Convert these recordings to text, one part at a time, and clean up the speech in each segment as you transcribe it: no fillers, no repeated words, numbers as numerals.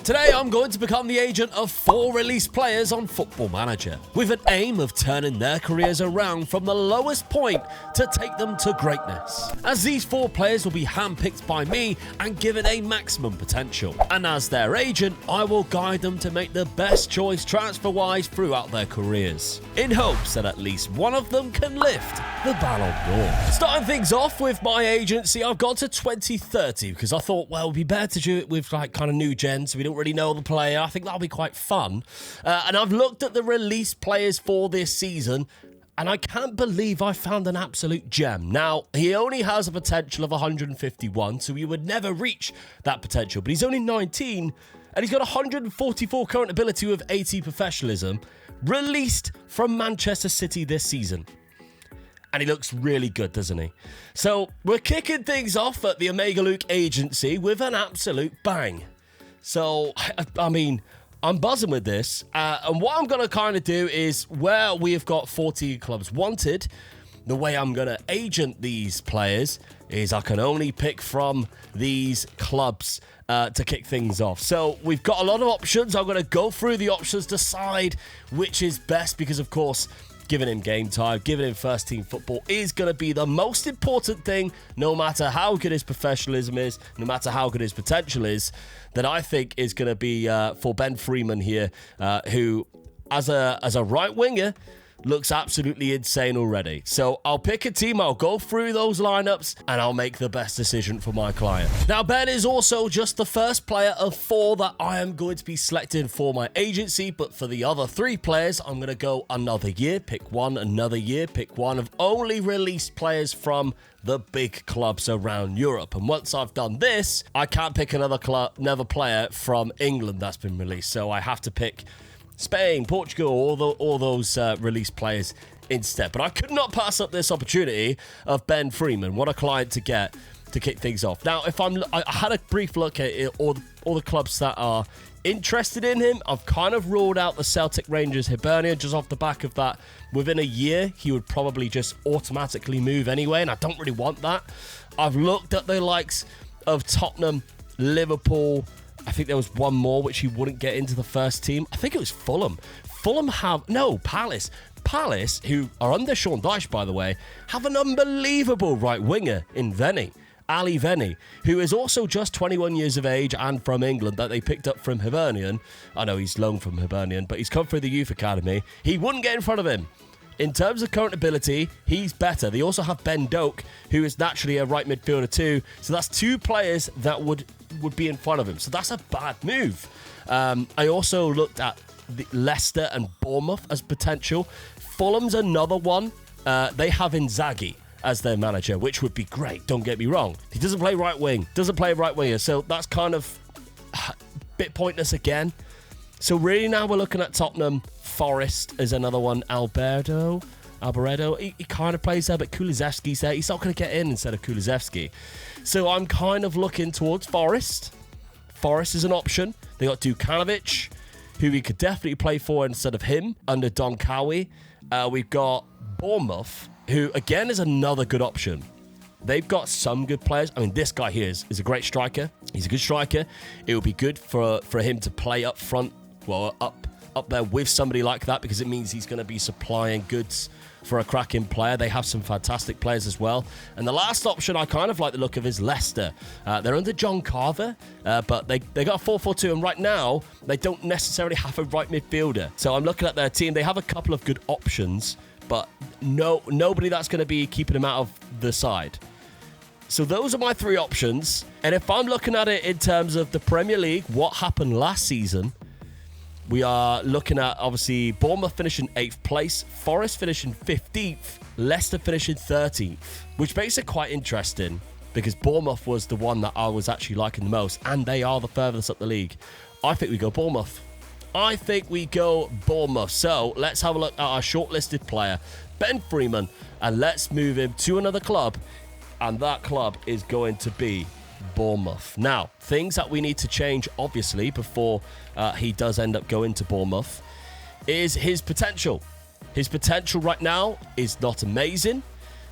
Today I'm going to become the agent of 4 released players on Football Manager, with an aim of turning their careers around from the lowest point to take them to greatness. As these 4 players will be handpicked by me and given a maximum potential. And as their agent, I will guide them to make the best choice transfer-wise throughout their careers, in hopes that at least one of them can lift the Ballon d'Or. Starting things off with my agency, I've got to 2030 because I thought, well, it'd be better to do it with like kind of new gen, so we don't really know the player. I think that'll be quite fun. And I've looked at the released players for this season, and I can't believe I found an absolute gem. Now, he only has a potential of 151, so he would never reach that potential, but he's only 19, and he's got 144 current ability with 80 professionalism, released from Manchester City this season. And he looks really good, doesn't he? So we're kicking things off at the Omega Luke agency with an absolute bang. So, I mean, I'm buzzing with this. And what I'm going to kind of do is, where we've got 14 clubs wanted, the way I'm going to agent these players is I can only pick from these clubs to kick things off. So we've got a lot of options. I'm going to go through the options, decide which is best, because, of course, giving him game time, giving him first team football is going to be the most important thing, no matter how good his professionalism is, no matter how good his potential is, that I think is going to be for Ben Freeman here, who, as a right winger, looks absolutely insane already. So I'll pick a team, I'll go through those lineups, and I'll make the best decision for my client. Now, Ben is also just the first player of 4 that I am going to be selecting for my agency, but for the other 3 players, I'm going to go another year, pick one, another year, pick one of only released players from the big clubs around Europe. And once I've done this, I can't pick another player from England that's been released. So I have to pick Spain, Portugal, all those released players instead. But I could not pass up this opportunity of Ben Freeman. What a client to get to kick things off. Now, I had a brief look at it, all the clubs that are interested in him. I've kind of ruled out the Celtic, Rangers, Hibernian just off the back of that. Within a year, he would probably just automatically move anyway, and I don't really want that. I've looked at the likes of Tottenham, Liverpool. I think there was one more which he wouldn't get into the first team. I think it was Fulham. Palace. Palace, who are under Sean Dyche, by the way, have an unbelievable right winger in Venny. Ali Venny, who is also just 21 years of age and from England, that they picked up from Hibernian. I know he's loaned from Hibernian, but he's come through the youth academy. He wouldn't get in front of him. In terms of current ability, he's better. They also have Ben Doak, who is naturally a right midfielder too. So that's 2 players that would be in front of him. So that's a bad move. I also looked at Leicester and Bournemouth as potential. Fulham's another one. They have Inzaghi as their manager, which would be great. Don't get me wrong. He doesn't play right wing. Doesn't play right winger. So that's kind of a bit pointless again. So really now we're looking at Tottenham. Forest is another one. Alberedo. He kind of plays there, but Kulusevski's there. He's not going to get in instead of Kulusevski. So I'm kind of looking towards Forest. Forest is an option. They got Dukanovic, who we could definitely play for instead of him under Don Cowie. We've got Bournemouth, who again is another good option. They've got some good players. I mean, this guy here is a great striker. He's a good striker. It would be good for him to play up front, well, up there with somebody like that, because it means he's going to be supplying goods for a cracking player. They have some fantastic players as well. And the last option I kind of like the look of is Leicester. They're under John Carver, but they got a 4-4-2, and right now they don't necessarily have a right midfielder. So I'm looking at their team. They have a couple of good options, but nobody that's going to be keeping him out of the side. So those are my 3 options. And if I'm looking at it in terms of the Premier League, what happened last season, we are looking at, obviously, Bournemouth finishing 8th place, Forest finishing 15th, Leicester finishing 13th, which makes it quite interesting because Bournemouth was the one that I was actually liking the most, and they are the furthest up the league. I think we go Bournemouth. So let's have a look at our shortlisted player, Ben Freeman, and let's move him to another club, and that club is going to be Bournemouth. Now, things that we need to change, obviously, before he does end up going to Bournemouth, is his potential. His potential right now is not amazing,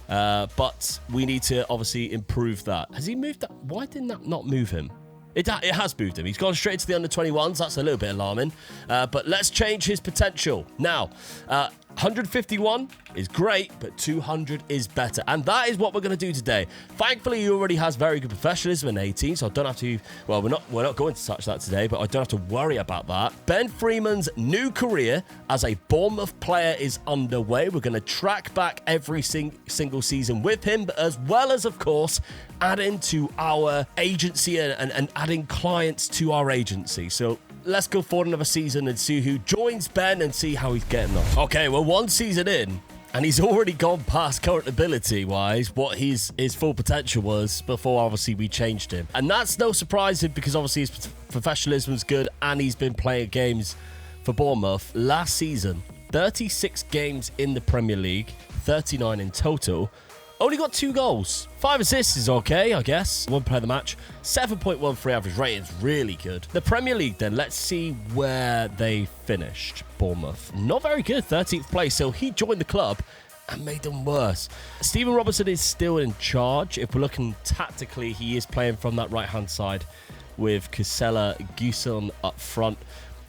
but we need to obviously improve that. Has he moved that? Why didn't that not move him? It has moved him. He's gone straight to the under-21s. That's a little bit alarming. But let's change his potential. Now, 151 is great, but 200 is better. And that is what we're going to do today. Thankfully, he already has very good professionalism in 18, so I don't have to... Well, we're not going to touch that today, but I don't have to worry about that. Ben Freeman's new career as a Bournemouth player is underway. We're going to track back every single season with him, as well as, of course, adding to our agency and adding clients to our agency. So let's go forward another season and see who joins Ben and see how he's getting on. Okay, we're one season in, and he's already gone past current ability-wise what his full potential was before, obviously, we changed him. And that's no surprise because, obviously, his professionalism is good, and he's been playing games for Bournemouth. Last season, 36 games in the Premier League, 39 in total. Only got 2 goals. 5 assists is okay, I guess. 1 player of the match. 7.13 average rating is really good. The Premier League then, let's see where they finished. Bournemouth. Not very good, 13th place. So he joined the club and made them worse. Stephen Robertson is still in charge. If we're looking tactically, he is playing from that right-hand side with Casella Guson up front.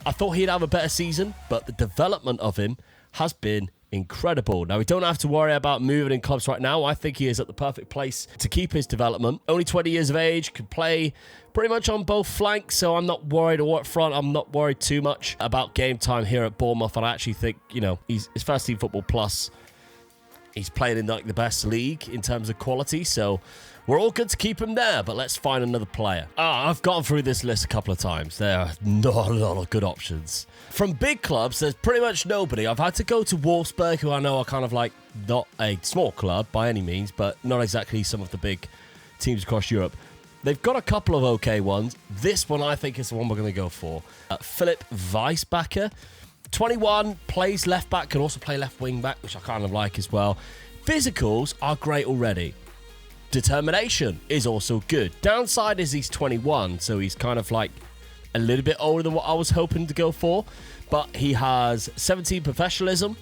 I thought he'd have a better season, but the development of him has been incredible. Now, we don't have to worry about moving in clubs right now. I think he is at the perfect place to keep his development. Only 20 years of age, can play pretty much on both flanks, so I'm not worried, or up front, I'm not worried too much about game time here at Bournemouth. And I actually think, you know, he's First Team Football Plus. He's playing in like the best league in terms of quality, so we're all good to keep him there, but let's find another player. I've gone through this list a couple of times. There are not a lot of good options. From big clubs, there's pretty much nobody. I've had to go to Wolfsburg, who I know are kind of like not a small club by any means, but not exactly some of the big teams across Europe. They've got a couple of okay ones. This one, I think, is the one we're going to go for. Philipp Weisbacher. 21, plays left back, can also play left wing back, which I kind of like as well. Physicals are great already. Determination is also good. Downside is he's 21, so he's kind of like a little bit older than what I was hoping to go for. But he has 17 professionalism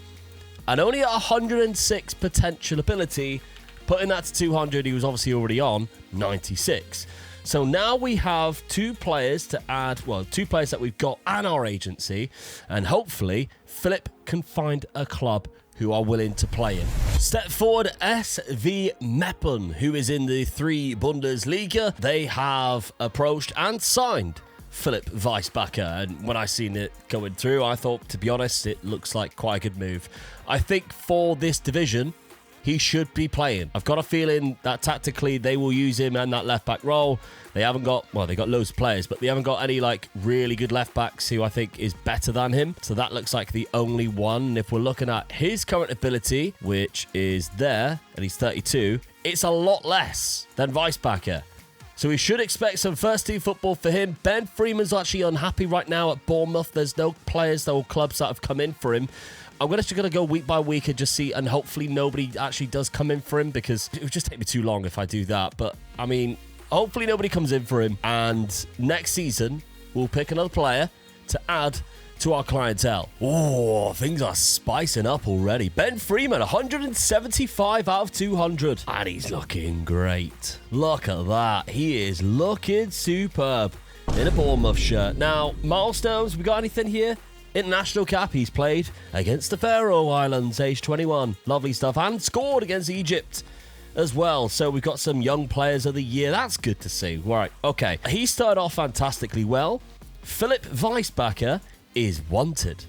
and only 106 potential ability. Putting that to 200, he was obviously already on 96. So now we have 2 players to add, well, 2 players that we've got and our agency, and hopefully Philip can find a club who are willing to play him. Step forward, SV Meppen, who is in the 3 Bundesliga. They have approached and signed Philipp Weisbacher, and when I seen it going through, I thought, to be honest, it looks like quite a good move. I think for this division, he should be playing. I've got a feeling that tactically they will use him in that left back role. They haven't got, well, they got loads of players, but they haven't got any like really good left backs who I think is better than him. So that looks like the only one. And if we're looking at his current ability, which is there, and he's 32, it's a lot less than Weisbacher. So we should expect some first team football for him. Ben Freeman's actually unhappy right now at Bournemouth. There's no players, no clubs that have come in for him. I'm just going to go week by week and just see, and hopefully nobody actually does come in for him, because it would just take me too long if I do that. But, I mean, hopefully nobody comes in for him. And next season, we'll pick another player to add to our clientele. Oh, things are spicing up already. Ben Freeman, 175 out of 200. And he's looking great. Look at that. He is looking superb in a Bournemouth shirt. Now, milestones, we got anything here? International cap, he's played against the Faroe Islands, age 21. Lovely stuff. And scored against Egypt as well. So we've got some young players of the year. That's good to see. Right, okay. He started off fantastically well. Philipp Weisbacher is wanted.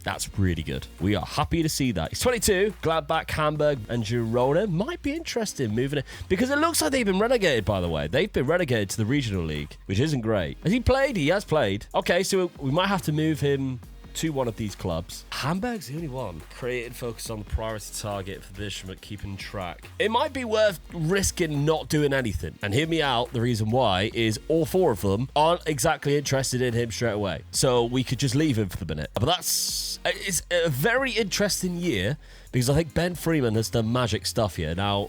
That's really good. We are happy to see that. He's 22. Gladbach, Hamburg, and Girona might be interested in moving it, because it looks like they've been relegated, by the way. They've been relegated to the regional league, which isn't great. Has he played? He has played. Okay, so we might have to move him to one of these clubs. Hamburg's the only one. Created focus on the priority target for the position, but keeping track. It might be worth risking not doing anything. And hear me out, the reason why is all 4 of them aren't exactly interested in him straight away. So we could just leave him for the minute. But it's a very interesting year, because I think Ben Freeman has done magic stuff here. Now,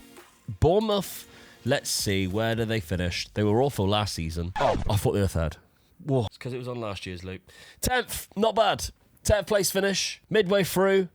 Bournemouth, let's see, where did they finish? They were awful last season. Oh, I thought they were 3rd. Whoa, it's because it was on last year's loop. 10th, not bad. 10th place finish, midway through.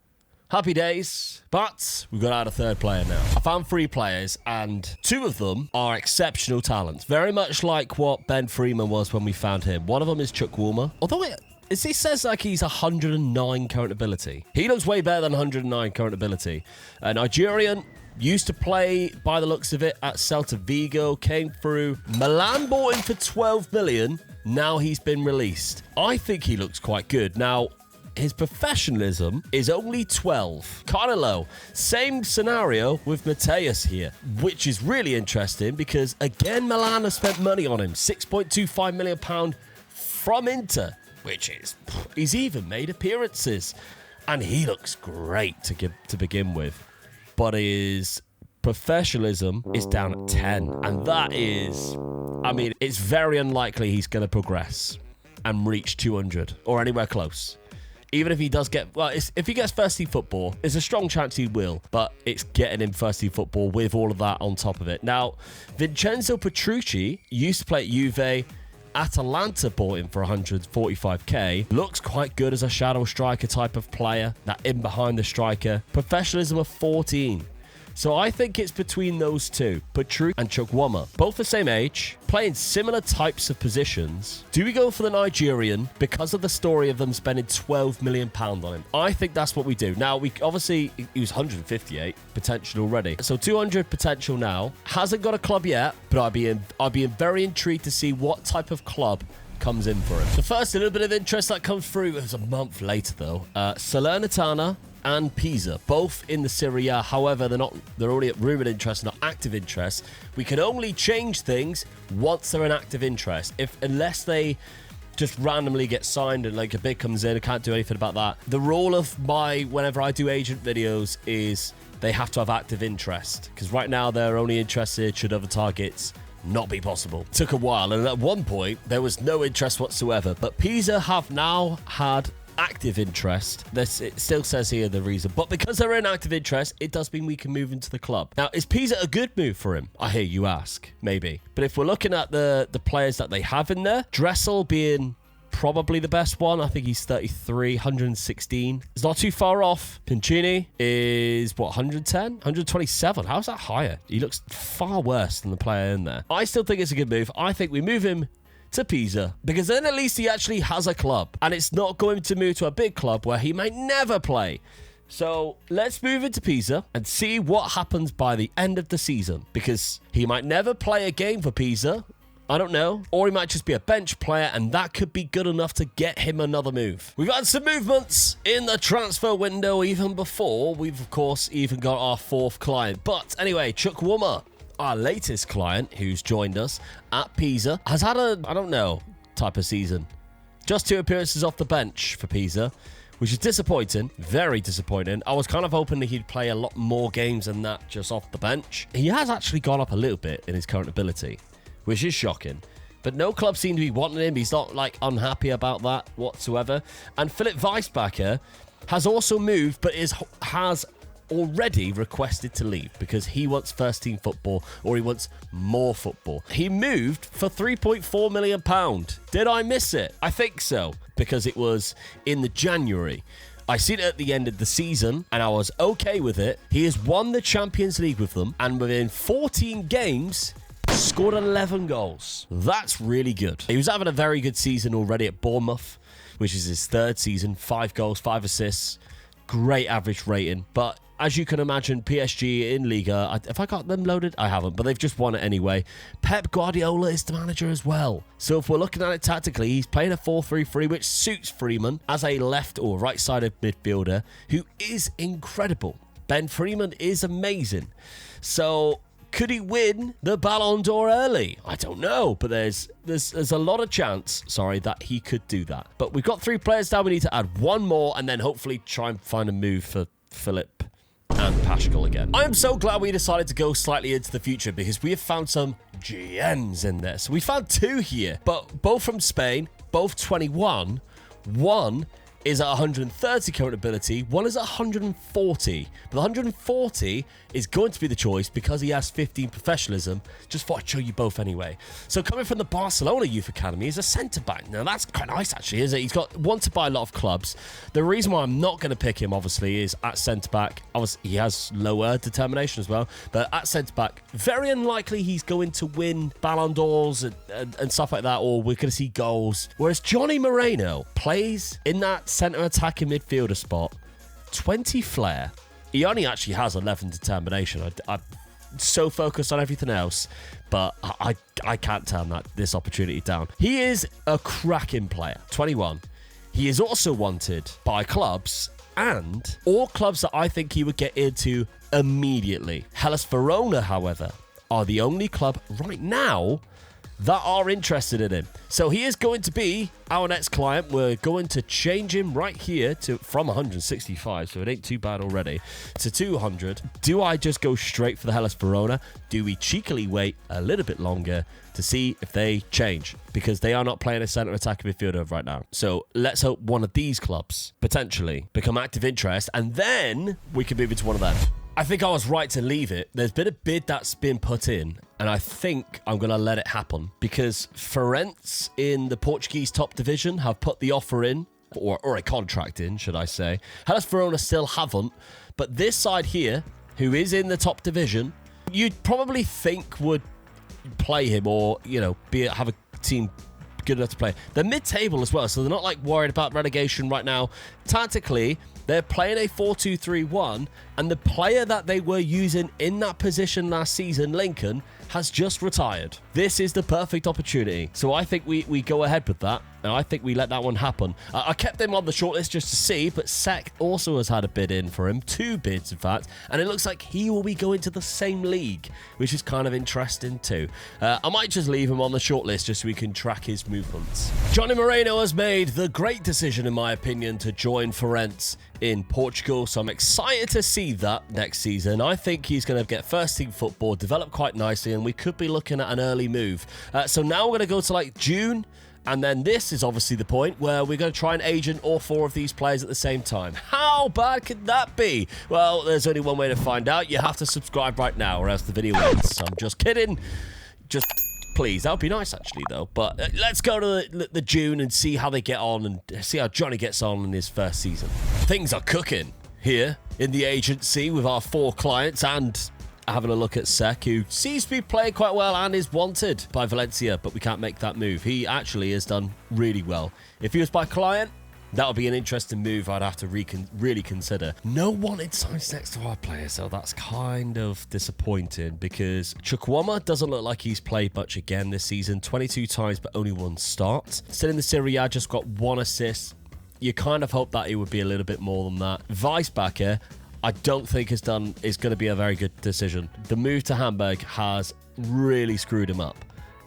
Happy days, but we've got out a third player now. I found 3 players, and 2 of them are exceptional talents. Very much like what Ben Freeman was when we found him. One of them is Chukwuma. Although it says like he's 109 current ability. He looks way better than 109 current ability. A Nigerian, used to play, by the looks of it, at Celta Vigo, came through. Milan bought him for 12 million. Now he's been released. I think he looks quite good. Now, his professionalism is only 12. Kind of low. Same scenario with Mateus here, which is really interesting because, again, Milan have spent money on him. £6.25 million from Inter, which is... He's even made appearances. And he looks great to begin with. But his professionalism is down at 10. And that is... I mean, it's very unlikely he's going to progress and reach 200 or anywhere close. Even if he does get... Well, if he gets first team football, there's a strong chance he will. But it's getting him first team football with all of that on top of it. Now, Vincenzo Petrucci used to play at Juve. Atalanta bought him for 145k. Looks quite good as a shadow striker type of player. That in behind the striker. Professionalism of 14. So I think it's between those 2, Petrucci and Chukwuma. Both the same age, playing similar types of positions. Do we go for the Nigerian because of the story of them spending £12 million on him? I think that's what we do. Now, we obviously, he was 158 potential already. So 200 potential now. Hasn't got a club yet, but I'd be very intrigued to see what type of club comes in for him. The first little bit of interest that comes through was a month later, though. Salernitana and Pisa, both in the Serie A. However, they're only at rumoured interest, not active interest. We can only change things once they're in active interest. Unless they just randomly get signed and like a bid comes in, I can't do anything about that. The rule of whenever I do agent videos is they have to have active interest. Because right now they're only interested should other targets not be possible. Took a while, and at one point there was no interest whatsoever. But Pisa have now had active interest. It still says here the reason, but because they're in active interest, it does mean we can move into the club. Now, is Pisa a good move for him? I hear you ask. Maybe. But if we're looking at the players that they have in there, Dressel being probably the best one. I think he's 33, 116. It's not too far off. Pincini is, what, 110? 127. How's that higher? He looks far worse than the player in there. I still think it's a good move. I think we move him to Pisa, because then at least he actually has a club, and it's not going to move to a big club where he might never play. So let's move into Pisa and see what happens by the end of the season, because he might never play a game for Pisa. I don't know. Or he might just be a bench player, and that could be good enough to get him another move. We've had some movements in the transfer window even before. We've, of course, even got our 4th client. But anyway, Chukwuma, our latest client who's joined us at Pisa, has had a, I don't know, type of season. Just 2 appearances off the bench for Pisa, which is disappointing. Very disappointing. I was kind of hoping that he'd play a lot more games than that just off the bench. He has actually gone up a little bit in his current ability, which is shocking. But no club seem to be wanting him. He's not, like, unhappy about that whatsoever. And Philip Weisbacher has also moved, but has already requested to leave because he wants first team football, or he wants more football. He moved for £3.4 million. Did I miss it? I think so, because it was in the January. I seen it at the end of the season, and I was okay with it. He has won the Champions League with them, and within 14 games, scored 11 goals. That's really good. He was having a very good season already at Bournemouth, which is his 3rd season. 5 goals, 5 assists. Great average rating, but as you can imagine, PSG in Liga, have I got them loaded? I haven't, but they've just won it anyway. Pep Guardiola is the manager as well. So if we're looking at it tactically, he's playing a 4-3-3, which suits Freeman as a left or right-sided midfielder who is incredible. Ben Freeman is amazing. So could he win the Ballon d'Or early? I don't know, but there's a lot of chance, that he could do that. But we've got 3 players now. We need to add 1 more and then hopefully try and find a move for Philip and Pascal again. I am so glad we decided to go slightly into the future, because we have found some gems in there. So we found 2 here, but both from Spain, both 21. One is at 130 current ability, one is at 140. But the 140 is going to be the choice because he has 15 professionalism. Just thought I'd show you both anyway. So coming from the Barcelona Youth Academy, he's a centre-back. Now that's quite nice actually, isn't it? He's got wanted by a lot of clubs. The reason why I'm not going to pick him, obviously, is at centre-back. Obviously, he has lower determination as well. But at centre-back, very unlikely he's going to win Ballon d'Ors and stuff like that, or we're going to see goals. Whereas Johnny Moreno plays in that centre attacking midfielder spot, 20 flair. He only actually has 11 determination. I'm so focused on everything else, but I can't turn this opportunity down. He is a cracking player, 21. He is also wanted by clubs, and all clubs that I think he would get into immediately. Hellas Verona, however, are the only club right now that are interested in him. So he is going to be our next client. We're going to change him right here from 165, so it ain't too bad already, to 200. Do I just go straight for the Hellas Verona? Do we cheekily wait a little bit longer to see if they change? Because they are not playing a centre attacking midfielder right now. So let's hope one of these clubs potentially become active interest, and then we can move into one of them. I think I was right to leave it. There's been a bid that's been put in, and I think I'm going to let it happen because Farense in the Portuguese top division have put the offer in, or a contract in, should I say. Hellas Verona still haven't, but this side here, who is in the top division, you'd probably think would play him, or, you know, have a team good enough to play. They're mid-table as well, so they're not like worried about relegation right now. Tactically, they're playing a 4-2-3-1, and the player that they were using in that position last season, Lincoln, has just retired. This is the perfect opportunity. So I think we go ahead with that, and I think we let that one happen. I kept him on the shortlist just to see, but Sek also has had a bid in for him, 2 bids in fact, and it looks like he will be going to the same league, which is kind of interesting too. I might just leave him on the shortlist just so we can track his movements. Johnny Moreno has made the great decision, in my opinion, to join Farense in Portugal, so I'm excited to see that next season. I think he's going to get first team football, develop quite nicely, and we could be looking at an early move. So now we're going to go to like June, and then this is obviously the point where we're going to try and agent all 4 of these players at the same time. How bad could that be? Well, there's only one way to find out. You have to subscribe right now or else the video ends. I'm just kidding. Just please, that would be nice actually though. But let's go to the June and see how they get on and see how Johnny gets on in his first season. Things are cooking here in the agency with our 4 clients, and having a look at Sek, who seems to be playing quite well and is wanted by Valencia, but we can't make that move. He actually has done really well. If he was by client, that would be an interesting move I'd have to really consider. No wanted signs next to our player, so that's kind of disappointing because Chukwuma doesn't look like he's played much again this season. 22 times, but only 1 start. Still in the Serie A, just got 1 assist. You kind of hope that it would be a little bit more than that. Weisbacher, I don't think is going to be a very good decision. The move to Hamburg has really screwed him up,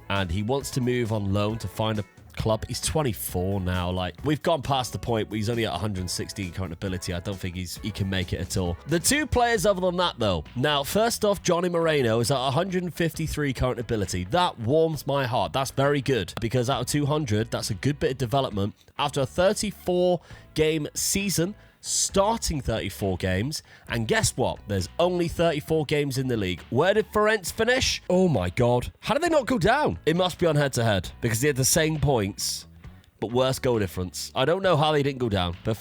and he wants to move on loan to find a club. He's 24 now. Like, we've gone past the point where he's only at 116 current ability. I don't think he can make it at all. The 2 players other than that though. Now, first off, Johnny Moreno is at 153 current ability. That warms my heart. That's very good because out of 200, that's a good bit of development. After a 34 game season, starting 34 games, and guess what? There's only 34 games in the league. Where did Farense finish? Oh my god. How did they not go down? It must be on head-to-head, because they had the same points, but worse goal difference. I don't know how they didn't go down, but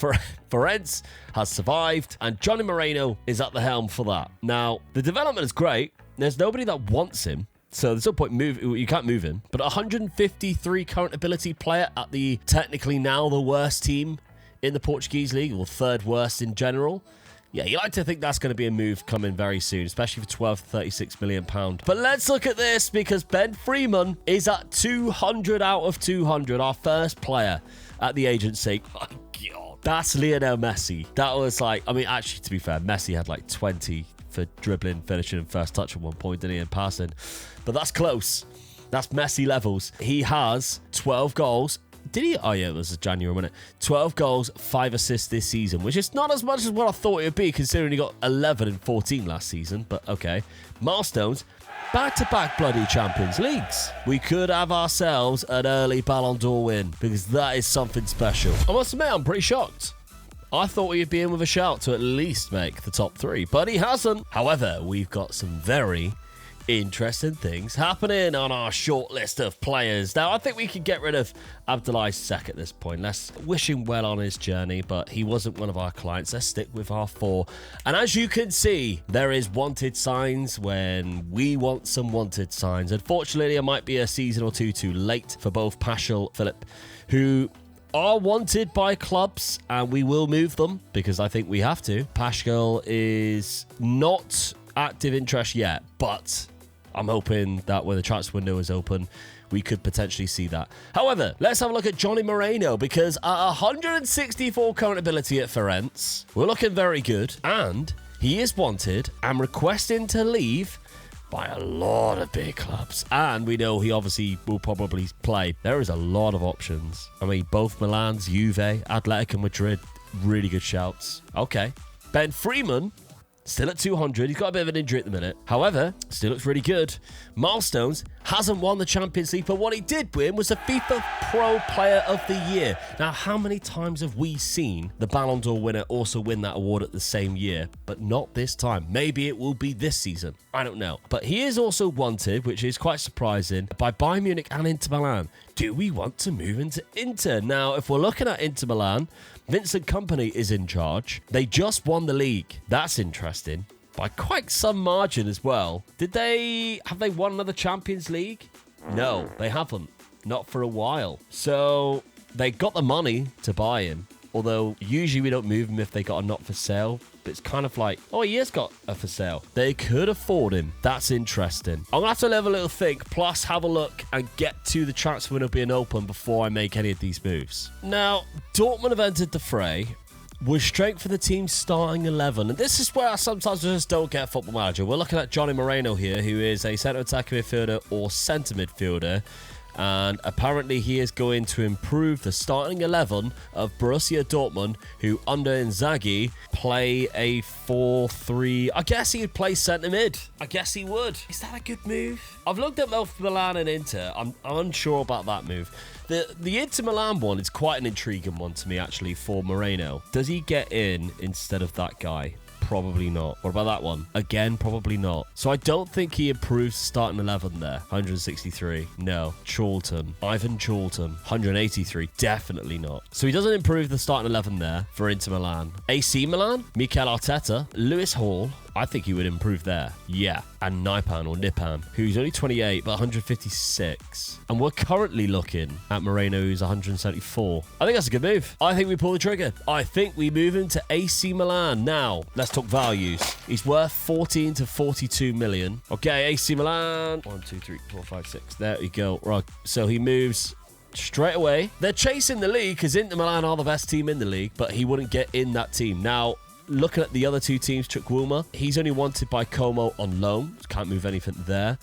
Farense has survived, and Johnny Moreno is at the helm for that. Now, the development is great. There's nobody that wants him, so there's no point you can't move him. But 153 current ability player at the technically now the worst team in the Portuguese league, or 3rd worst in general. Yeah, you like to think that's going to be a move coming very soon, especially for 12 to 36 million pound. But let's look at this because Ben Freeman is at 200 out of 200, our first player at the agency. Oh, God. That's Lionel Messi. That was like, I mean, actually, to be fair, Messi had like 20 for dribbling, finishing, and first touch at one point, didn't he, and passing. But that's close. That's Messi levels. He has 12 goals. did he? Oh, yeah, it was January, wasn't it? 12 goals, 5 assists this season, which is not as much as what I thought it would be, considering he got 11 and 14 last season. But okay. Milestones. Back-to-back bloody Champions Leagues. We could have ourselves an early Ballon d'Or win, because that is something special. I must admit, I'm pretty shocked. I thought he'd be in with a shout to at least make the top 3, but he hasn't. However, we've got some very interesting things happening on our short list of players. Now, I think we can get rid of Abdoulaye Seck at this point. Let's wish him well on his journey, but he wasn't one of our clients. Let's stick with our 4. And as you can see, there is wanted signs when we want some wanted signs. Unfortunately, it might be a season or 2 too late for both Paschal, Philip, who are wanted by clubs, and we will move them because I think we have to. Paschal is not active interest yet, but I'm hoping that when the transfer window is open, we could potentially see that. However, let's have a look at Johnny Moreno, because at 164 current ability at Ferenc, we're looking very good, and he is wanted and requesting to leave by a lot of big clubs. And we know he obviously will probably play. There is a lot of options. I mean, both Milan's, Juve, Atletico Madrid, really good shouts. Okay. Ben Freeman, still at 200. He's got a bit of an injury at the minute. However, still looks really good. Milestones, hasn't won the Champions League, but what he did win was the FIFA Pro Player of the Year. Now, how many times have we seen the Ballon d'Or winner also win that award at the same year? But not this time. Maybe it will be this season. I don't know. But he is also wanted, which is quite surprising, by Bayern Munich and Inter Milan. Do we want to move into Inter? Now, if we're looking at Inter Milan, Vincent Kompany is in charge. They just won the league. That's interesting. By quite some margin as well. Have they won another Champions League? No, they haven't. Not for a while. So they got the money to buy him. Although usually we don't move him if they got a not for sale. But it's kind of like, oh, he has got a for sale. They could afford him. That's interesting. I'm going to have to have a little think, plus have a look and get to the transfer window being open before I make any of these moves. Now, Dortmund have entered the fray. We're straight for the team's starting 11. And this is where I sometimes just don't get Football Manager. We're looking at Johnny Moreno here, who is a centre attacking midfielder or centre midfielder. And apparently he is going to improve the starting 11 of Borussia Dortmund, who under Inzaghi play a 4-3. I guess he would play centre mid. I guess he would. Is that a good move? I've looked at both Milan and Inter. I'm unsure about that move. The Inter Milan one is quite an intriguing one to me, actually, for Moreno. Does he get in instead of that guy? Probably not. What about that one? Again, probably not. So I don't think he improves starting 11 there. 163. No. Charlton. Ivan Charlton. 183. Definitely not. So he doesn't improve the starting 11 there for Inter Milan. AC Milan. Mikel Arteta. Lewis Hall. I think he would improve there. Yeah. And Nipan, who's only 28, but 156. And we're currently looking at Moreno, who's 174. I think that's a good move. I think we pull the trigger. I think we move him to AC Milan. Now, let's talk values. He's worth 14 to 42 million. Okay, AC Milan. 1, 2, 3, 4, 5, 6. There we go. Right. So he moves straight away. They're chasing the league because Inter Milan are the best team in the league, but he wouldn't get in that team. Now, looking at the other two teams, Chukwuma, he's only wanted by Como on loan. Can't move anything there.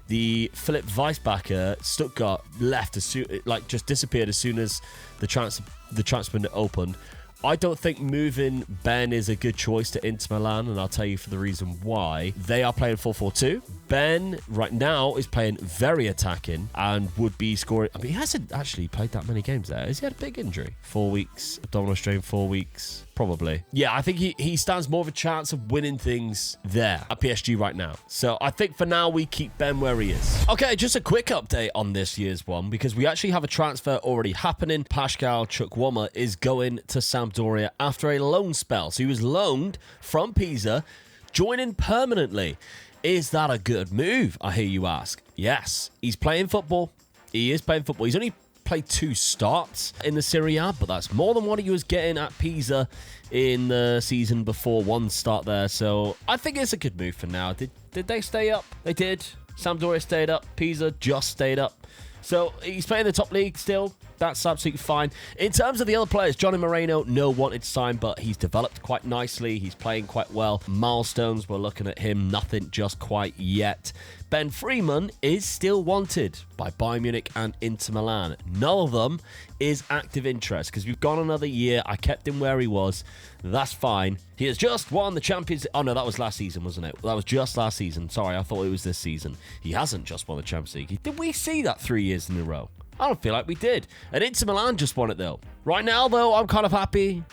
The Philip Weisbacher, Stuttgart, left as soon, like just disappeared as soon as the transfer window opened. I don't think moving Ben is a good choice to Inter Milan, and I'll tell you for the reason why. They are playing 4-4-2. Ben, right now, is playing very attacking and would be scoring. I mean, he hasn't actually played that many games there. Has he had a big injury? 4 weeks, abdominal strain, 4 weeks. Probably. Yeah, I think he stands more of a chance of winning things there at PSG right now. So I think for now we keep Ben where he is. Okay, just a quick update on this year's one, because we actually have a transfer already happening. Pascal Chukwuma is going to Sampdoria after a loan spell. So he was loaned from Pisa, joining permanently. Is that a good move, I hear you ask? Yes, he's playing football. He is playing football. He's only played 2 starts in the Serie A, but that's more than what he was getting at Pisa in the season before. 1 start there, so I think it's a good move for now. Did they stay up? They did. Sampdoria stayed up. Pisa just stayed up. So he's playing the top league still. That's absolutely fine. In terms of the other players, Johnny Moreno, no wanted to sign, but he's developed quite nicely. He's playing quite well. Milestones, we're looking at him, nothing just quite yet. Ben Freeman is still wanted by Bayern Munich and Inter Milan. None of them is active interest because we've gone another year. I kept him where he was. That's fine. He has just won the Champions... Oh, no, that was last season, wasn't it? That was just last season. Sorry, I thought it was this season. He hasn't just won the Champions League. Did we see that 3 years in a row? I don't feel like we did. And Inter Milan just won it, though. Right now, though, I'm kind of happy.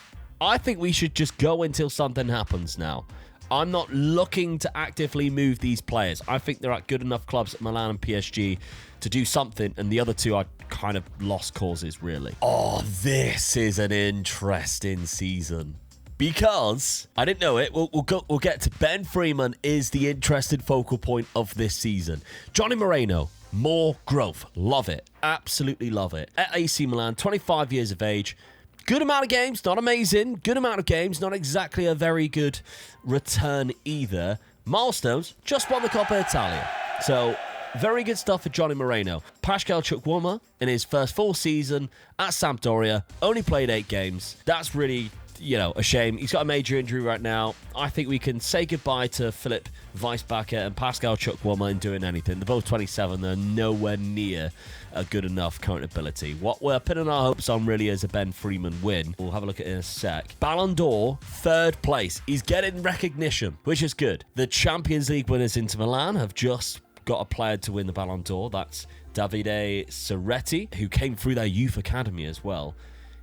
I think we should just go until something happens now. I'm not looking to actively move these players. I think they're at good enough clubs at Milan and PSG to do something, and the other two are kind of lost causes, really. Oh, this is an interesting season. Because, I didn't know it, we'll get to Ben Freeman is the interested focal point of this season. Johnny Moreno, more growth. Love it. Absolutely love it. At AC Milan, 25 years of age. Good amount of games, not amazing. Good amount of games, not exactly a very good return either. Milestones, just won the Coppa Italia. So, very good stuff for Johnny Moreno. Pascal Chukwuma, in his first full season at Sampdoria, only played 8 games. That's really, a shame. He's got a major injury right now. I think we can say goodbye to Philip Weisbacher and Pascal Chukwuma in doing anything. They're both 27. They're nowhere near a good enough current ability. What we're pinning our hopes on really is a Ben Freeman win. We'll have a look at it in a sec. Ballon d'Or, 3rd place. He's getting recognition, which is good. The Champions League winners Inter Milan have just got a player to win the Ballon d'Or. That's Davide Serretti, who came through their youth academy as well.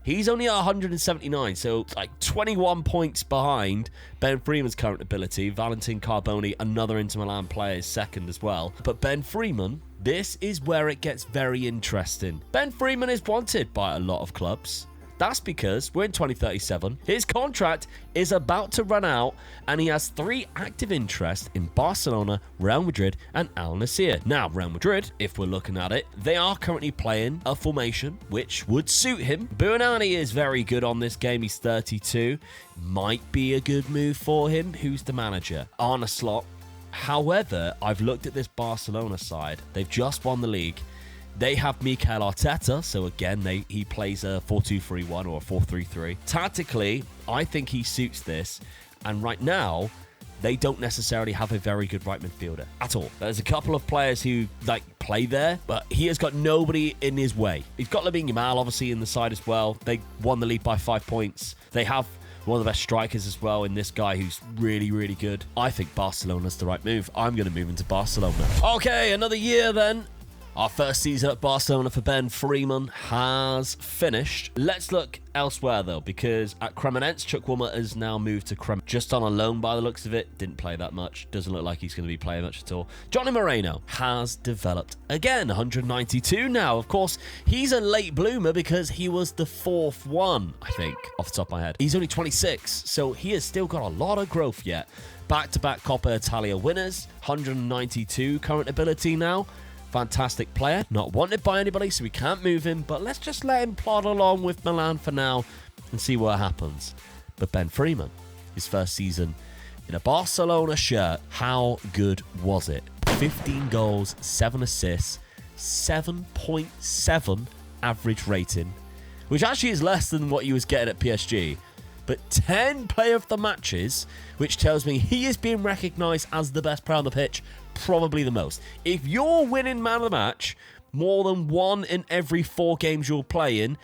He's only at 179, so like 21 points behind Ben Freeman's current ability. Valentin Carboni, another Inter Milan player, is second as well. But Ben Freeman, this is where it gets very interesting. Ben Freeman is wanted by a lot of clubs. That's because we're in 2037. His contract is about to run out, and he has 3 active interests in Barcelona, Real Madrid, and Al Nassr. Now, Real Madrid, if we're looking at it, they are currently playing a formation which would suit him. Buonanni is very good on this game. He's 32. Might be a good move for him. Who's the manager? Arne Slot. However, I've looked at this Barcelona side. They've just won the league. They have Mikel Arteta, so again, he plays a 4-2-3-1 or a 4-3-3. Tactically, I think he suits this, and right now, they don't necessarily have a very good right midfielder at all. There's a couple of players who play there, but he has got nobody in his way. He's got Lamine Yamal, obviously, in the side as well. They won the league by 5 points. They have one of the best strikers as well in this guy who's really, really good. I think Barcelona's the right move. I'm going to move into Barcelona. Okay, another year then. Our first season at Barcelona for Ben Freeman has finished. Let's look elsewhere, though, because at Cremonese, Chukwuma has now moved to Crem. Just on a loan by the looks of it. Didn't play that much. Doesn't look like he's going to be playing much at all. Johnny Moreno has developed again. 192 now. Of course, he's a late bloomer because he was the 4th one, I think, off the top of my head. He's only 26, so he has still got a lot of growth yet. Back-to-back Coppa Italia winners. 192 current ability now. Fantastic player, not wanted by anybody, so we can't move him, but let's just let him plod along with Milan for now and see what happens. But Ben Freeman, his first season in a Barcelona shirt, how good was it? 15 goals, 7 assists, 7.7 average rating, which actually is less than what he was getting at PSG. But 10 player of the matches, which tells me he is being recognised as the best player on the pitch, probably the most. If you're winning man of the match more than 1 in every 4 games you're playing,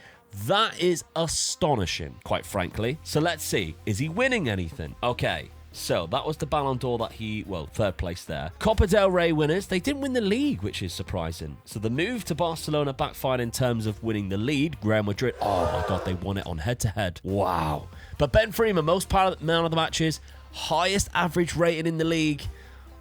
that is astonishing, quite frankly. So let's see, is he winning anything? Okay, so that was the Ballon d'Or that he, 3rd place there. Copa del Rey winners, they didn't win the league, which is surprising. So the move to Barcelona backfired in terms of winning the lead. Real Madrid, oh my God, they won it on head-to-head. Wow. But Ben Freeman, most man of the matches, highest average rating in the league.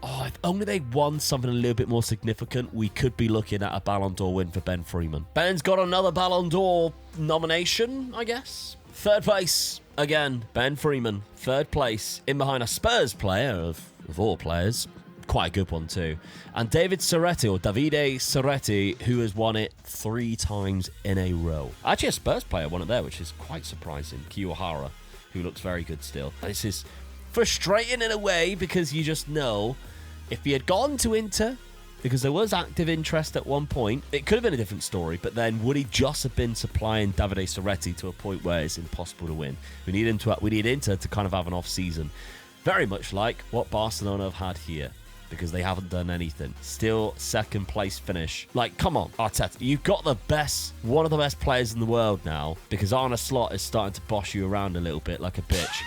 Oh, if only they won something a little bit more significant, we could be looking at a Ballon d'Or win for Ben Freeman. Ben's got another Ballon d'Or nomination, I guess. 3rd place, again, Ben Freeman. 3rd place, in behind a Spurs player, of all players. Quite a good one too. And David Serretti, or Davide Serretti, who has won it 3 times in a row. Actually, a Spurs player won it there, which is quite surprising. Kiyohara, who looks very good still. This is frustrating in a way because you just know if he had gone to Inter, because there was active interest at one point. It could have been a different story, but then would he just have been supplying Davide Soretti to a point where it's impossible to win? We need Inter to kind of have an off season, very much like what Barcelona have had here, because they haven't done anything. Still second place finish. Like, come on, Arteta. You've got one of the best players in the world now, because Arne Slot is starting to boss you around a little bit like a bitch.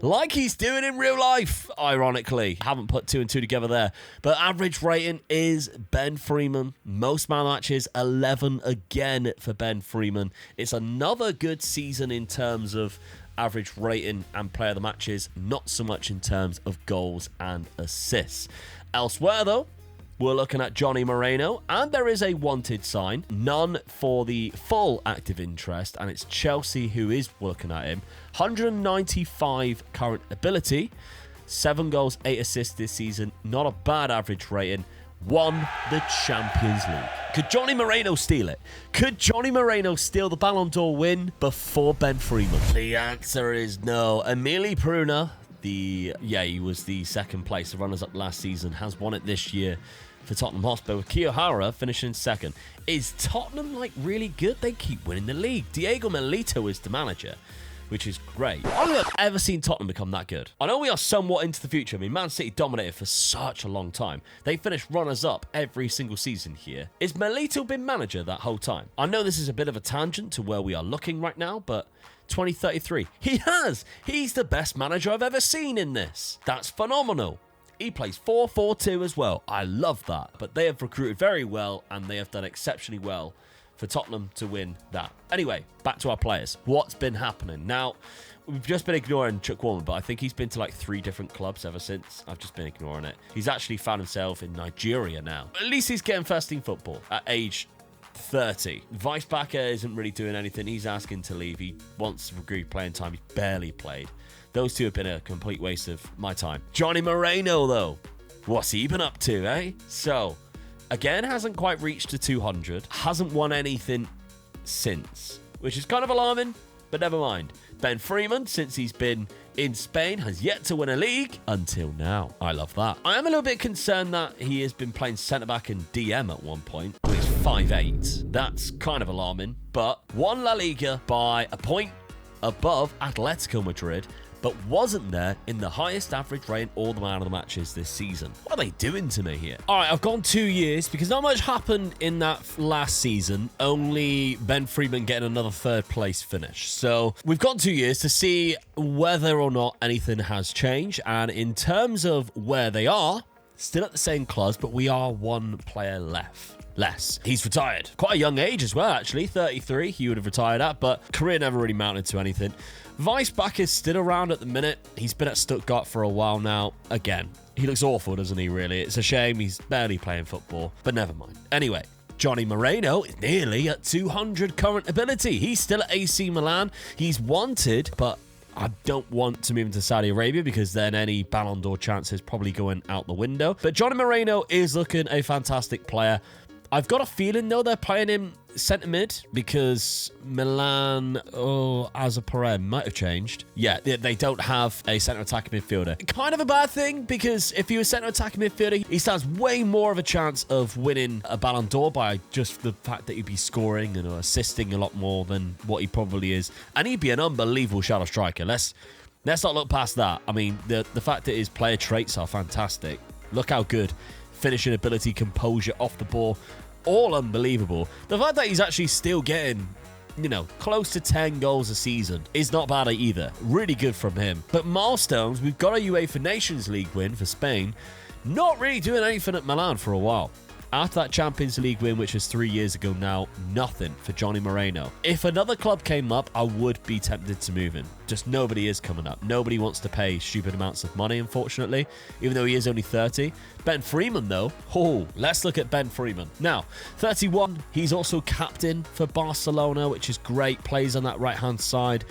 Like he's doing in real life, ironically. Haven't put 2 and 2 together there. But average rating is Ben Freeman. Most man matches, 11 again for Ben Freeman. It's another good season in terms of average rating and player of the matches, not so much in terms of goals and assists. Elsewhere, though, we're looking at Johnny Moreno, and there is a wanted sign. None for the full active interest, and it's Chelsea who is looking at him. 195 current ability, 7 goals, 8 assists this season. Not a bad average rating. Won the Champions League. Could Johnny Moreno steal it? Could Johnny Moreno steal the Ballon d'Or win before Ben Freeman? The answer is no. Emili Pruna, he was the second place, the runners-up last season, has won it this year for Tottenham Hotspur, with Kiyohara finishing second. Is Tottenham, really good? They keep winning the league. Diego Milito is the manager, which is great. I don't think I've ever seen Tottenham become that good. I know we are somewhat into the future. I mean, Man City dominated for such a long time. They finished runners-up every single season here. Is Milito been manager that whole time? I know this is a bit of a tangent to where we are looking right now, but 2033. He has! He's the best manager I've ever seen in this. That's phenomenal. He plays 4-4-2 as well. I love that. But they have recruited very well, and they have done exceptionally well for Tottenham to win that. Anyway, back to our players. What's been happening? Now, we've just been ignoring Chukwuemeka, but I think he's been to 3 different clubs ever since. I've just been ignoring it. He's actually found himself in Nigeria now. At least he's getting first team football at age 30. Weisbacher isn't really doing anything. He's asking to leave. He wants to agree playing time. He barely played. Those two have been a complete waste of my time. Johnny Moreno, though. What's he been up to, eh? So, again, hasn't quite reached the 200. Hasn't won anything since, which is kind of alarming, but never mind. Ben Freeman, since he's been in Spain, has yet to win a league until now. I love that. I am a little bit concerned that he has been playing centre-back and DM at one point. He's 5'8". That's kind of alarming, but won La Liga by a point above Atletico Madrid, but wasn't there in the highest average rating or the man of the matches this season. What are they doing to me here? All right, I've gone 2 years because not much happened in that last season. Only Ben Freeman getting another third place finish. So we've got 2 years to see whether or not anything has changed. And in terms of where they are, still at the same clubs, but we are 1 player less. He's retired. Quite a young age as well, actually. 33, he would have retired at, but career never really mounted to anything. Weisbach is still around at the minute. He's been at Stuttgart for a while now. Again, he looks awful, doesn't he, really? It's a shame he's barely playing football, but never mind. Anyway, Johnny Moreno is nearly at 200 current ability. He's still at AC Milan. He's wanted, but I don't want to move him to Saudi Arabia because then any Ballon d'Or chance is probably going out the window. But Johnny Moreno is looking a fantastic player. I've got a feeling, though, they're playing him centre mid because Milan, Azapare might have changed. Yeah, they don't have a centre attacking midfielder. Kind of a bad thing because if he was centre attacking midfielder, he stands way more of a chance of winning a Ballon d'Or by just the fact that he'd be scoring and assisting a lot more than what he probably is. And he'd be an unbelievable shadow striker. Let's not look past that. I mean, the fact that his player traits are fantastic. Look how good. Finishing ability, composure, off the ball, all unbelievable. The fact that he's actually still getting, close to 10 goals a season is not bad either. Really good from him. But milestones, we've got a UEFA Nations League win for Spain. Not really doing anything at Milan for a while. After that Champions League win, which was 3 years ago now, nothing for Johnny Moreno. If another club came up, I would be tempted to move him. Just nobody is coming up. Nobody wants to pay stupid amounts of money, unfortunately, even though he is only 30. Ben Freeman, though. Let's look at Ben Freeman. Now, 31, he's also captain for Barcelona, which is great. Plays on that right-hand side.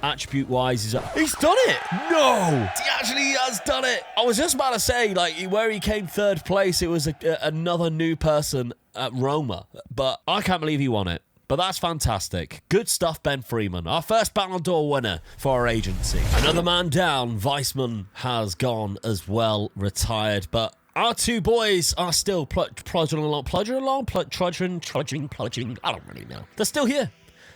Attribute-wise, he's done it! No! He actually has done it! I was just about to say, where he came third place, it was another new person at Roma. But I can't believe he won it. But that's fantastic. Good stuff, Ben Freeman. Our first Ballon d'Or winner for our agency. Another man down. Weissman has gone as well, retired. But Our two boys are still trudging along. I don't really know. They're still here.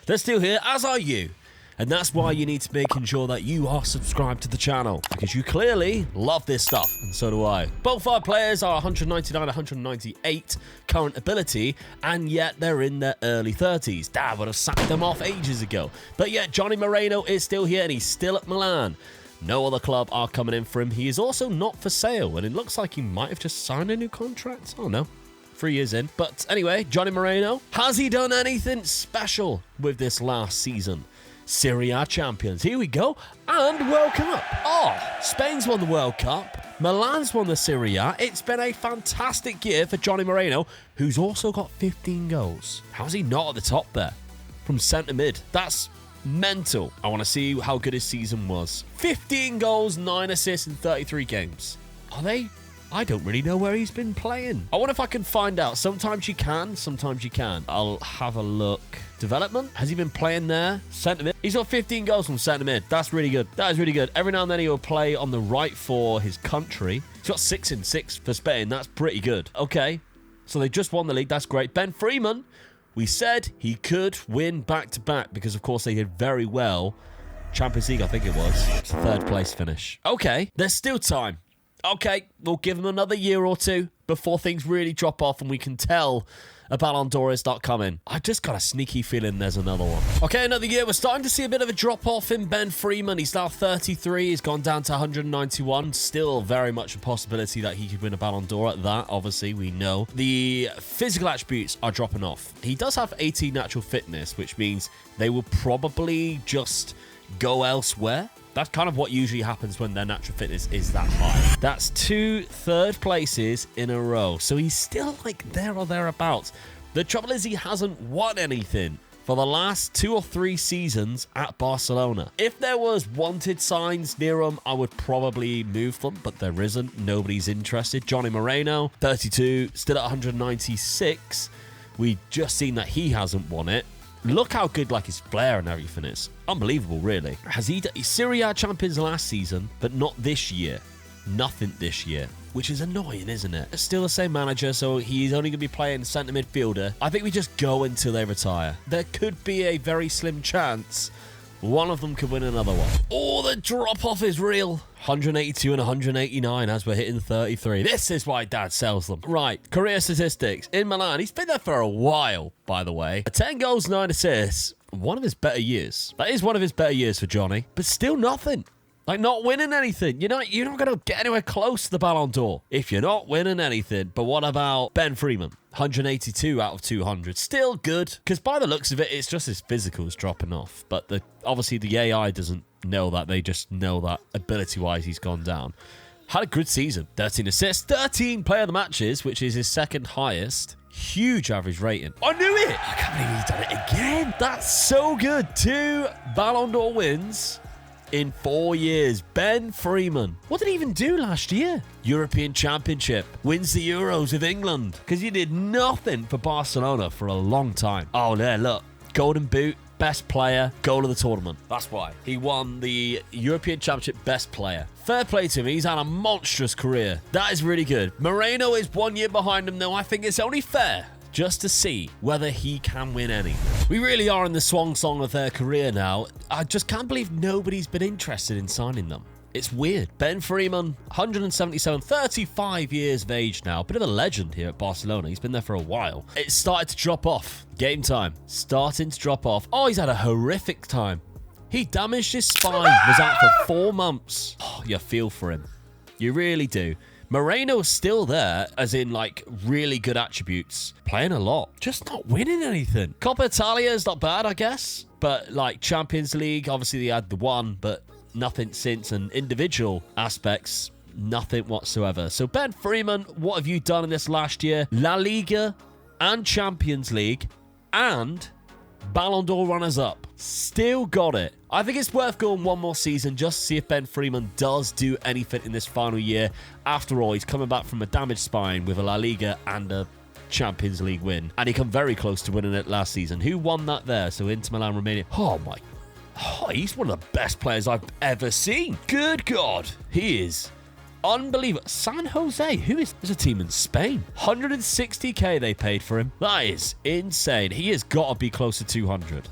They're still here, as are you. And that's why you need to make sure that you are subscribed to the channel, because you clearly love this stuff, and so do I. Both our players are 199, 198 current ability, and yet they're in their early 30s. Dad would have sacked them off ages ago. But yet Johnny Moreno is still here, and he's still at Milan. No other club are coming in for him. He is also not for sale, and it looks like he might have just signed a new contract. Oh no. 3 years in. But anyway, Johnny Moreno, has he done anything special with this last season? Serie A champions. Here we go. And World Cup. Oh, Spain's won the World Cup. Milan's won the Serie A. It's been a fantastic year for Johnny Moreno, who's also got 15 goals. How's he not at the top there? From centre mid. That's mental. I want to see how good his season was. 15 goals, 9 assists in 33 games. Are they? I don't really know where he's been playing. I wonder if I can find out. Sometimes you can, sometimes you can't. I'll have a look. Development? Has he been playing there? Centre mid? He's got 15 goals from centre mid. That's really good. That is really good. Every now and then he'll play on the right for his country. He's got 6 in 6 for Spain. That's pretty good. Okay. So they just won the league. That's great. Ben Freeman, we said he could win back-to-back because, of course, they did very well. Champions League, I think it was. It's a 3rd place finish. Okay. There's still time. Okay, we'll give him another year or two before things really drop off and we can tell a Ballon d'Or is not coming. I just got a sneaky feeling there's another one. Okay, another year. We're starting to see a bit of a drop-off in Ben Freeman. He's now 33. He's gone down to 191. Still very much a possibility that he could win a Ballon d'Or at that. Obviously, we know. The physical attributes are dropping off. He does have 18 natural fitness, which means they will probably just go elsewhere. That's kind of what usually happens when their natural fitness is that high. That's 2 third places in a row. So he's still like there or thereabouts. The trouble is he hasn't won anything for the last 2 or 3 seasons at Barcelona. If there was wanted signs near him, I would probably move them, but there isn't. Nobody's interested. Johnny Moreno, 32, still at 196. We just seen that he hasn't won it. Look how good like his flair and everything is. Unbelievable, really. Has he Serie A champions last season, but not this year. Nothing this year, which is annoying, isn't it? It's still the same manager, so he's only going to be playing centre midfielder. I think we just go until they retire. There could be a very slim chance one of them could win another one. Oh, the drop-off is real. 182 and 189 as we're hitting 33. This is why Dad sells them. Right, career statistics. In Milan, he's been there for a while, by the way. 10 goals, 9 assists. One of his better years. That is one of his better years for Johnny. But still nothing. Like, not winning anything. You're not going to get anywhere close to the Ballon d'Or if you're not winning anything. But what about Ben Freeman? 182 out of 200. Still good. Because by the looks of it, it's just his physicals dropping off. But obviously the AI doesn't know that. They just know that ability-wise he's gone down. Had a good season. 13 assists, 13 player of the matches, which is his 2nd highest. Huge average rating. I knew it! I can't believe he's done it again. That's so good. 2 Ballon d'Or wins in 4 years. Ben Freeman. What did he even do last year? European Championship. Wins the Euros with England. Because he did nothing for Barcelona for a long time. Oh, there, look. Golden Boot. Best player. Goal of the tournament. That's why. He won the European Championship best player. Fair play to him. He's had a monstrous career. That is really good. Moreno is 1 year behind him, though. I think it's only fair just to see whether he can win any. We really are in the swan song of their career now. I just can't believe nobody's been interested in signing them. It's weird. Ben Freeman, 177, 35 years of age now. Bit of a legend here at Barcelona. He's been there for a while. It started to drop off. Game time. Starting to drop off. Oh, he's had a horrific time. He damaged his spine. Was out for 4 months. Oh, you feel for him. You really do. Moreno's still there, as in, like, really good attributes. Playing a lot. Just not winning anything. Coppa Italia is not bad, I guess. But, like, Champions League, obviously they had the one, but nothing since. And individual aspects, nothing whatsoever. So, Ben Freeman, what have you done in this last year? La Liga and Champions League and Ballon d'Or runners-up. Still got it. I think it's worth going one more season just to see if Ben Freeman does do anything in this final year. After all, he's coming back from a damaged spine with a La Liga and a Champions League win. And he come very close to winning it last season. Who won that there? So Inter Milan, Romania. Oh, my. Oh, he's one of the best players I've ever seen. Good God. He is Unbelievable. San Jose, there's a team in Spain. 160k they paid for him. That is insane. He has got to be close to 200.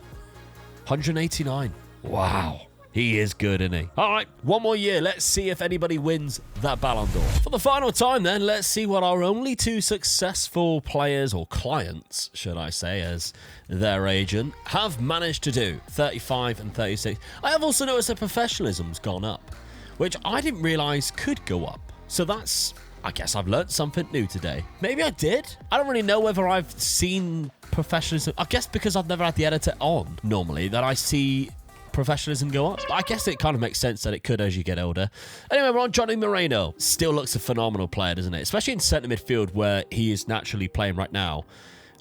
189. Wow. He is good, isn't he? All right, one more year. Let's see if anybody wins that Ballon d'Or. For the final time then, let's see what our only two successful players, or clients, should I say, as their agent, have managed to do. 35 and 36. I have also noticed that professionalism's gone up, which I didn't realize could go up. So I guess I've learned something new today. Maybe I did. I don't really know whether I've seen professionalism. I guess because I've never had the editor on normally that I see professionalism go up. I guess it kind of makes sense that it could as you get older. Anyway, we're on Johnny Moreno. Still looks a phenomenal player, doesn't it? Especially in centre midfield where he is naturally playing right now.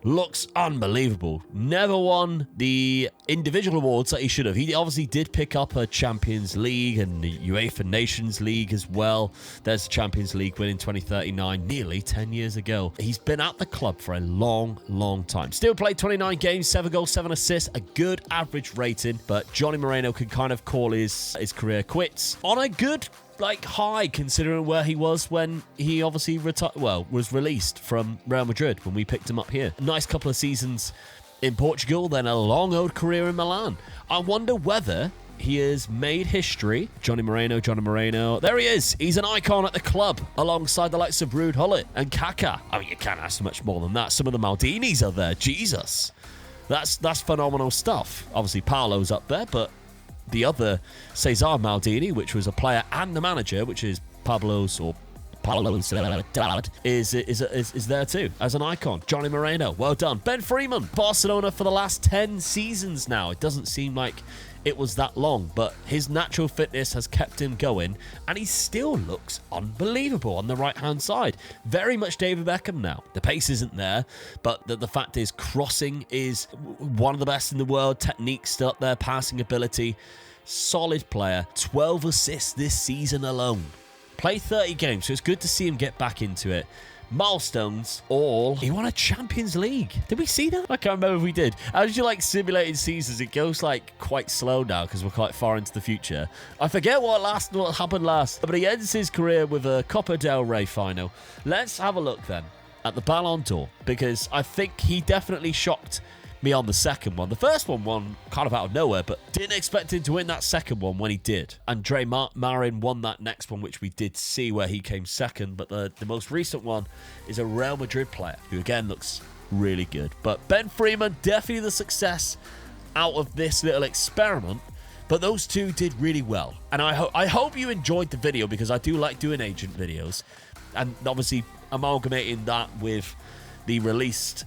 Looks unbelievable. Never won the individual awards that he should have. He obviously did pick up a Champions League and the UEFA Nations League as well. There's the Champions League win in 2039, nearly 10 years ago. He's been at the club for a long, long time. Still played 29 games, 7 goals, 7 assists, a good average rating, but Johnny Moreno can kind of call his career quits on a good high, considering where he was when he obviously was released from Real Madrid when we picked him up here. Nice couple of seasons in Portugal, then a long old career in Milan. I wonder whether he has made history. Johnny Moreno. There he is. He's an icon at the club alongside the likes of Ruud Gullit and Kaká. I mean, you can't ask much more than that. Some of the Maldinis are there. Jesus. That's phenomenal stuff. Obviously, Paolo's up there, but the other Cesar Maldini, which was a player and the manager, which is Pablo's dad, is there too as an icon. Johnny Moreno, well done. Ben Freeman, Barcelona for the last 10 seasons now. It doesn't seem like it was that long, but his natural fitness has kept him going, and he still looks unbelievable on the right-hand side. Very much David Beckham now. The pace isn't there, but the fact is crossing is one of the best in the world. Technique's still up there, passing ability. Solid player. 12 assists this season alone. Played 30 games, so it's good to see him get back into it. Milestones, he won a Champions League. Did we see that? I can't remember if we did. As you simulated seasons, it goes quite slow now because we're quite far into the future. I forget what happened last, but he ends his career with a Copa del Rey final. Let's have a look then at the Ballon d'Or, because I think he definitely shocked me on the second one. The first one won kind of out of nowhere, but didn't expect him to win that second one when he did. Andre Marin won that next one, which we did see where he came second, but the most recent one is a Real Madrid player who again looks really good. But Ben Freeman, definitely the success out of this little experiment, but those two did really well. And I hope you enjoyed the video, because I do like doing agent videos, and obviously amalgamating that with the released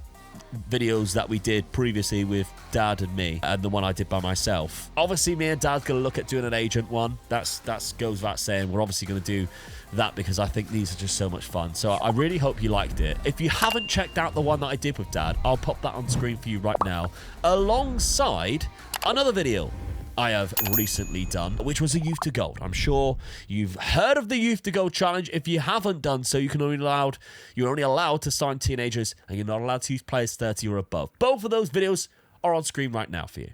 videos that we did previously with Dad and me, and the one I did by myself. Obviously, me and Dad's going to look at doing an agent one. That's goes without saying. We're obviously going to do that because I think these are just so much fun. So I really hope you liked it. If you haven't checked out the one that I did with Dad, I'll pop that on screen for you right now, alongside another video I have recently done, which was a Youth to Gold. I'm sure you've heard of the Youth to Gold challenge. If you haven't done so, you're only allowed to sign teenagers, and you're not allowed to use players 30 or above. Both of those videos are on screen right now for you.